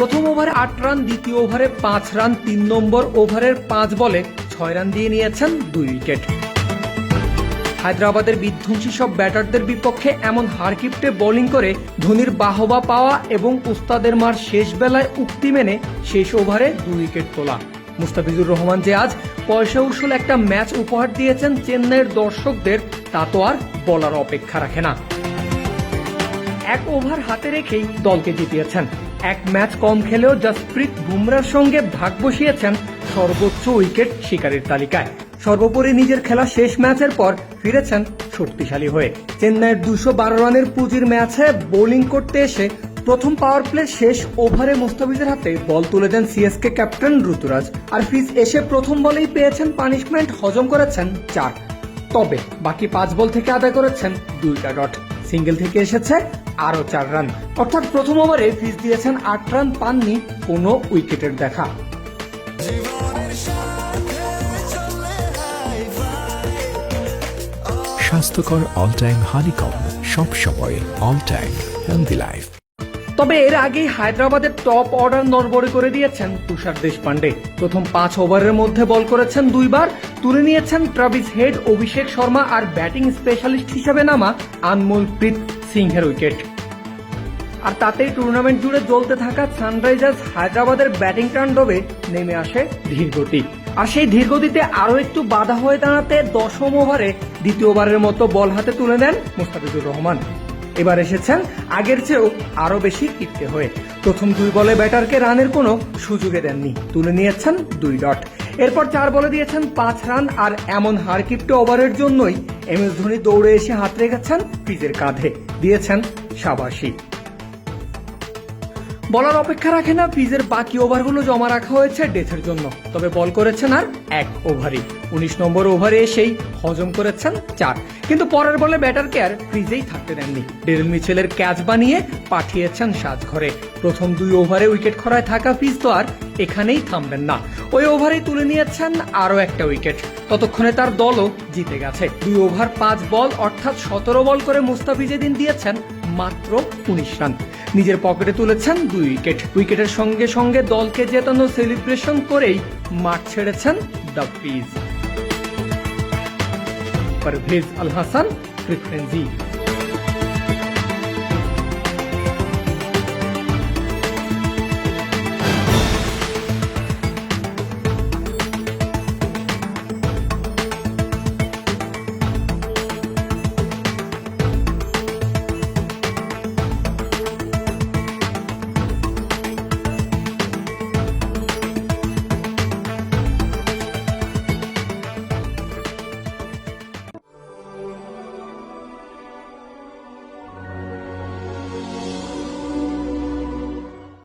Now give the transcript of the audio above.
প্রথম ওভারে 8 রান, দ্বিতীয় ওভারে 5 রান, 3 নম্বর ওভারের 5 বলে 6 রান দিয়ে নিয়েছেন 2 উইকেট। হায়দ্রাবাদের বিধ্বংসী সব ব্যাটারদের বিপক্ষে এমন হারকিপ্টে বোলিং করে ধোনির বাহবা পাওয়া এবং উস্তাদের মার শেষ বেলায় উক্তি মেনে শেষ ওভারে 2 উইকেট তোলা। মুস্তাফিজুর রহমান যে আজ পয়সা উসুল একটা ম্যাচ উপহার দিয়েছেন চেন্নাইয়ের দর্শকদের, তা তো আর বলার অপেক্ষা রাখে না। 1 ওভার হাতে রেখেই দলকে জিতিয়েছেন। 1 ম্যাচ কম খেলেও জসপ্রীত বুমরার সঙ্গে ভাগ বসিয়েছেন সর্বোচ্চ উইকেট শিকারীর তালিকায়। সর্বোপরি নিজের খেলা শেষ ম্যাচের পর ফিরেছেন শক্তিশালী হয়ে। চেন্নাইয়ের 212 রানের পুঁজির ম্যাচে বোলিং করতে এসে প্রথম পাওয়ার প্লে শেষ ওভারে মুস্তাফিজের হাতে বল তুলে দেন সিএসকে ক্যাপ্টেন ঋতুরাজ। আর ফিজ এসে প্রথম বলেই পেয়েছেন পানিশমেন্ট, হজম করেছেন 4। তবে বাকি 5 বল থেকে আদায় করেছেন 2টা ডট। সিঙ্গেল থেকে এসেছে আরো 4 রান। অর্থাৎ প্রথম ওভারে ফিজ দিয়েছেন 8 রান, পাননি কোনো উইকেটের দেখা। স্বাস্থ্যকর অল টাইম হানিকম, সব সময় অল টাইম হেলদি লাইফ। তবে এর আগেই হায়দ্রাবাদের টপ অর্ডার নড়বড়ে করে দিয়েছেন তুষার দেশপান্ডে। প্রথম 5 ওভারের মধ্যে বল করেছেন 2 বার, তুলে নিয়েছেন ট্রাভিস হেড, অভিষেক শর্মা আর ব্যাটিং স্পেশালিস্ট হিসেবে নামা আনমোলপ্রীত সিংহের উইকেট। আর তাতেই টুর্নামেন্ট জুড়ে জ্বলতে থাকা সানরাইজার্স হায়দ্রাবাদের ব্যাটিং তাণ্ডবে নেমে আসে ধীরগতি। আর সেই ধীরগতিতে আরো একটু বাধা হয়ে দাঁড়াতে 10ম ওভারে দ্বিতীয়বারের মতো বল হাতে তুলে নেন মুস্তাফিজুর রহমান। এবার এসেছেন আগের চেয়েও আরো বেশি কিটকে হয়ে। প্রথম 2 বলে ব্যাটারকে রানের কোনো সুযোগে দেননি, তুলে নিয়েছেন 2 ডট। এরপর 4 বলে দিয়েছেন 5 রান। আর এমন হারকিপ্টে ওভারের জন্যই এমএস ধোনি দৌড়ে এসে হাত রেখেছেন ফিজের কাঁধে, দিয়েছেন শাবাশি। বলার অপেক্ষা রাখে না, ফিজের বাকি ওভারগুলো জমা রাখা হয়েছে ডেথের জন্য। তবে বল করেছেন আর 1 ওভারই। 19 নম্বর ওভারে এসেই হজম করেছেন 4। কিন্তু পরের বলে ব্যাটারকে আর ফ্রিজেই থাকতে দেননি, ডেরেল মিচেলের ক্যাচ বানিয়ে পাঠিয়েছেন সাজঘরে। প্রথম 2 ওভারে উইকেট খরায় থাকা ফিজ তো আর এখানেই থামবেন না, ওই ওভারেই তুলে নিয়েছেন আরো একটা উইকেট। ততক্ষণে তার দলও জিতে গেছে। 2 ওভার 5 বল অর্থাৎ 17 বল করে মুস্তাফিজ এদিন দিয়েছেন মাত্র 19 রান। নিজের পকেটে তুলেছেন 2 উইকেট। উইকেটের সঙ্গে সঙ্গে দলকে জেতানো সেলিব্রেশন করেই মাঠ ছেড়েছেন the fees. Parvez Al Hasan, frequency.